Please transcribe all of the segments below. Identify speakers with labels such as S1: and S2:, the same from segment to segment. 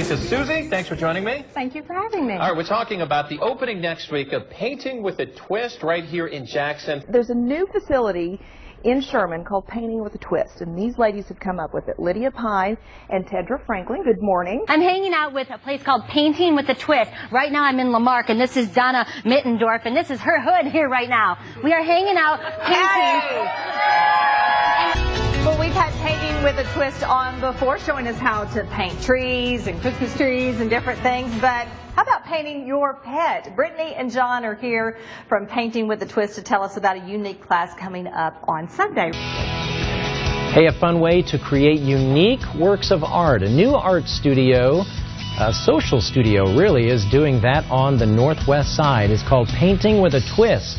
S1: Lisa, Susie, thanks for joining me.
S2: Thank you for having me.
S1: All right, we're talking about the opening next week of Painting with a Twist right here in Jackson.
S3: There's a new facility in Sherman called Painting with a Twist, and these ladies have come up with it. Lydia Pine and Tedra Franklin. Good morning.
S4: I'm hanging out with a place called Painting with a Twist. Right now I'm in Lamarck, and this is Donna Mittendorf, and this is her hood here right now. We are hanging out painting.
S2: Well, we've had Painting with a Twist on before, showing us how to paint trees and Christmas trees and different things, but how about painting your pet? Brittany and John are here from Painting with a Twist to tell us about a unique class coming up on Sunday.
S5: Hey, a fun way to create unique works of art. A new art studio, a social studio really, is doing that on the Northwest Side. It's called Painting with a Twist.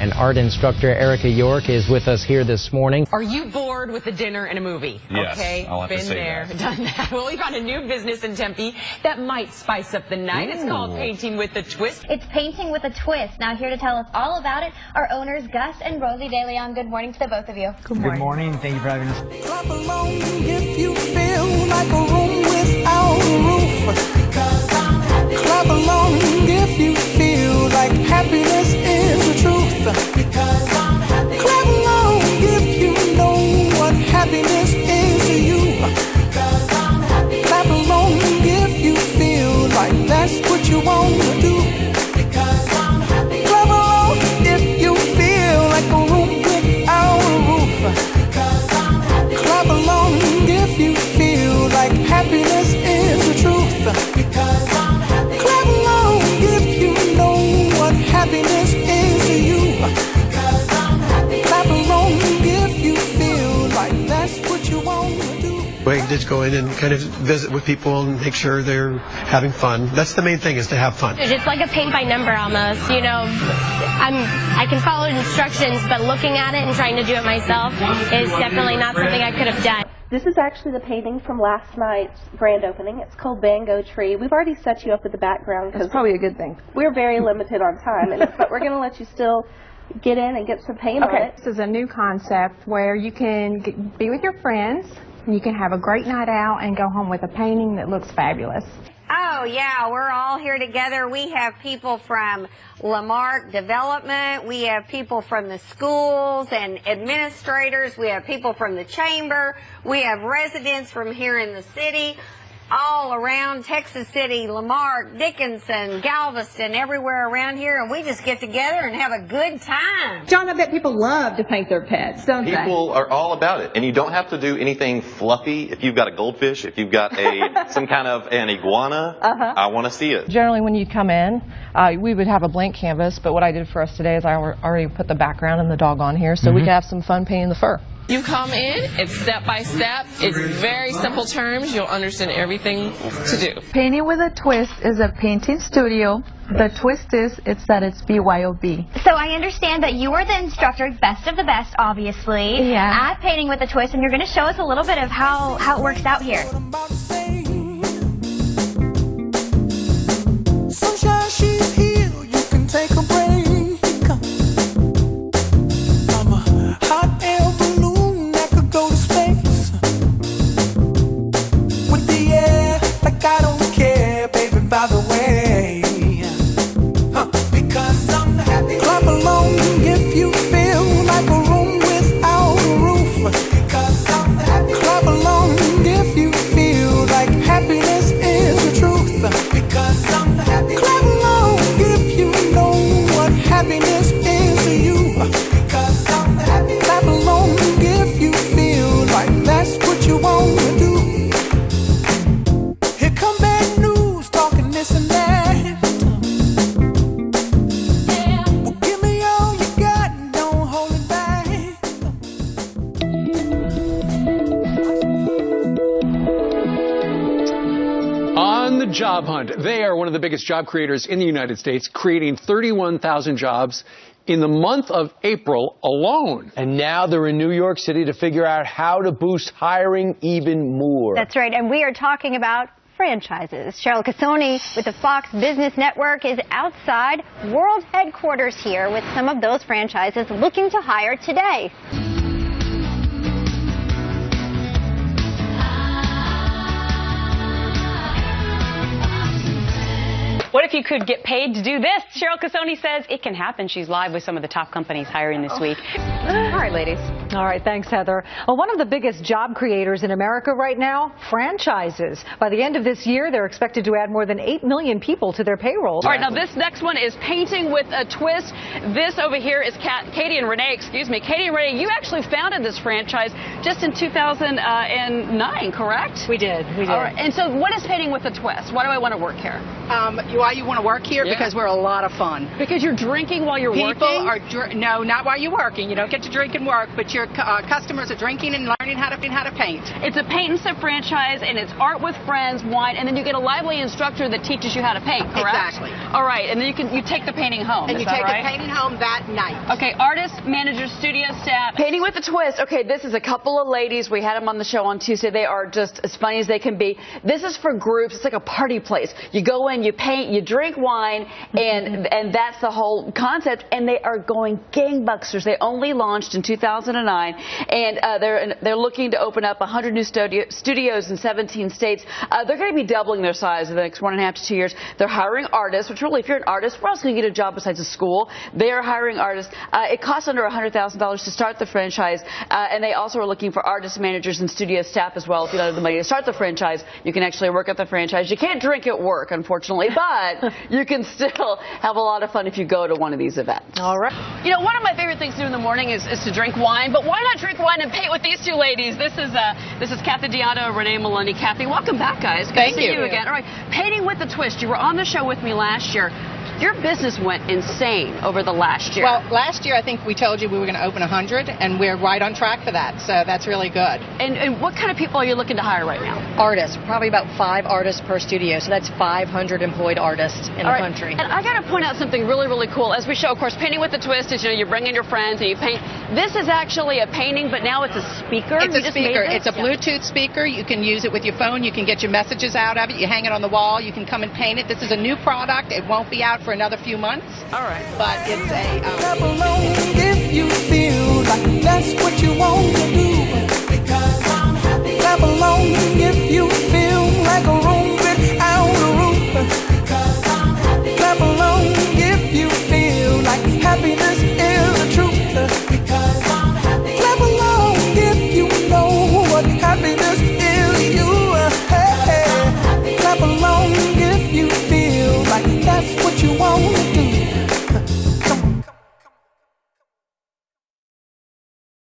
S5: And art instructor Erica York is with us here this morning.
S6: Are you bored with a dinner and a movie?
S1: Yes,
S6: okay,
S1: I'll have to
S6: been
S1: say
S6: there,
S1: that.
S6: done that. Well, we got a new business in Tempe that might spice up the night. It's called Painting with a Twist.
S4: It's Painting with a Twist. Now here to tell us all about it are owners Gus and Rosie De Leon. Good morning to the both of you.
S3: Good morning.
S7: Good morning. Thank you for having us.
S8: Clap along if you feel like a room without a roof. Because I'm happy. Clap along if you feel like happiness is the truth. Because I'm happy. Clap along if you know what happiness is to you. Because I'm happy. Clap along if you feel like that's what you want to do. Because I'm happy. Clap along if you feel like a room without a roof. Because I'm happy. Clap along if you feel like happiness is the truth. Because I'm happy. Clap along if you know what happiness is to you. Because I'm happy. Clap along if you feel like that's what you want to do.
S9: We just go in and kind of visit with people and make sure they're having fun. That's the main thing, is to have fun.
S4: It's like a paint by number almost, you know. I can follow instructions, but looking at it and trying to do it myself is definitely not something I could have done.
S10: This is actually the painting from last night's grand opening. It's called Bango Tree. We've already set you up with the background
S3: That's
S10: because
S3: probably a good thing.
S10: we're very limited on time, but we're going to let you still get in and get some paint on it.
S2: This is a new concept where you can be with your friends, and you can have a great night out and go home with a painting that looks fabulous.
S11: Oh, yeah, we're all here together. We have people from Lamarck Development. We have people from the schools and administrators. We have people from the chamber. We have residents from here in the city, all around Texas City, Lamarck, Dickinson, Galveston, everywhere around here. And we just get together and have a good time.
S2: John, I bet people love to paint their pets, don't they?
S12: People are all about it, and you don't have to do anything fluffy. If you've got a goldfish, if you've got some kind of an iguana, I want to see it.
S6: Generally, when you come in, we would have a blank canvas, but what I did for us today is I already put the background and the dog on here, so we could have some fun painting the fur.
S13: You come in, it's step by step, it's very simple terms, you'll understand everything to do.
S3: Painting with a Twist is a painting studio. The twist is it's BYOB.
S4: So I understand that you are the instructor, best of the best, obviously, at Painting with a Twist, and you're going to show us a little bit of how it works out here.
S8: Sunshine, she's here. You can take a break. I'm a hot air balloon that could go to space. With the air, like I don't care, baby, by the way. Because I'm happy. Clap along if you feel like a room without a roof. Because I'm happy. Clap along if you feel like happiness is the truth. Because I'm happy. Clap along if you know what happiness is to you. Because I'm happy. Clap along if you feel like that's what you want to do. Here come bad news, talking this and that. Well, give me all you got and don't hold it back.
S7: On the job hunt, they are one of the biggest job creators in the United States, creating 31,000 jobs in the month of April alone.
S5: And now they're in New York City to figure out how to boost hiring even more.
S4: That's right, and we are talking about franchises. Cheryl Casoni with the Fox Business Network is outside world headquarters here with some of those franchises looking to hire today.
S14: What if you could get paid to do this? Cheryl Casoni says it can happen. She's live with some of the top companies hiring this week.
S3: All right, ladies.
S15: All right, thanks, Heather. Well, one of the biggest job creators in America right now, franchises. By the end of this year, they're expected to add more than 8 million people to their payroll.
S14: All right, now this next one is painting with a twist. This over here is Katie and Renee, Katie and Renee, you actually founded this franchise just in 2009, correct?
S15: We did.
S14: All right, and so what is painting with a twist? Why do I want to work here?
S16: Why you want to work here? Because we're a lot of fun.
S14: Because you're drinking while you're
S16: People
S14: working?
S16: No, not while you're working. You don't get to drink and work, but your customers are drinking and learning how to paint.
S14: It's a paint and sip franchise, and it's art with friends, wine, and then you get a lively instructor that teaches you how to paint, correct?
S16: Exactly.
S14: All right, and then you take the painting home.
S16: And
S14: is
S16: you
S14: that
S16: take
S14: right?
S16: the painting home that night.
S14: Okay, artists, managers, studio staff.
S17: Painting with a twist. Okay, this is a couple of ladies. We had them on the show on Tuesday. They are just as funny as they can be. This is for groups. It's like a party place. You go in, you paint, you drink wine, and that's the whole concept. And they are going gangbusters. They only launched in 2009, and they're looking to open up 100 new studios in 17 states. They're going to be doubling their size in the next 1.5 to 2 years. They're hiring artists, which really, if you're an artist, where else can you get a job besides a school? They are hiring artists. It costs under $100,000 to start the franchise, and they also are looking for artist managers and studio staff as well. If you don't have the money to start the franchise, you can actually work at the franchise. You can't drink at work, unfortunately, but you can still have a lot of fun if you go to one of these events.
S15: All right.
S14: You know, one of my favorite things to do in the morning is to drink wine, but why not drink wine and paint with these two ladies? This is Kathy Diato, Renee Maloney. Kathy, welcome back, guys. Good
S16: Thank
S14: to see
S16: you.
S14: you again. All right, painting with a twist. You were on the show with me last year. Your business went insane over the last year.
S16: Well, last year I think we told you we were going to open 100, and we're right on track for that, so that's really good.
S14: And what kind of people are you looking to hire right now?
S18: Artists, probably about 5 artists per studio, so that's 500 employed artists in the country.
S14: And I got to point out something really, really cool. As we show, of course, painting with a twist is, you bring in your friends and you paint. This is actually a painting, but now it's a speaker.
S16: It's a speaker. It's a Bluetooth speaker. You can use it with your phone. You can get your messages out of it. You hang it on the wall. You can come and paint it. This is a new product. It won't be out for another few months.
S14: All right.
S16: But it's a...
S8: Clap along if you feel like that's what you want.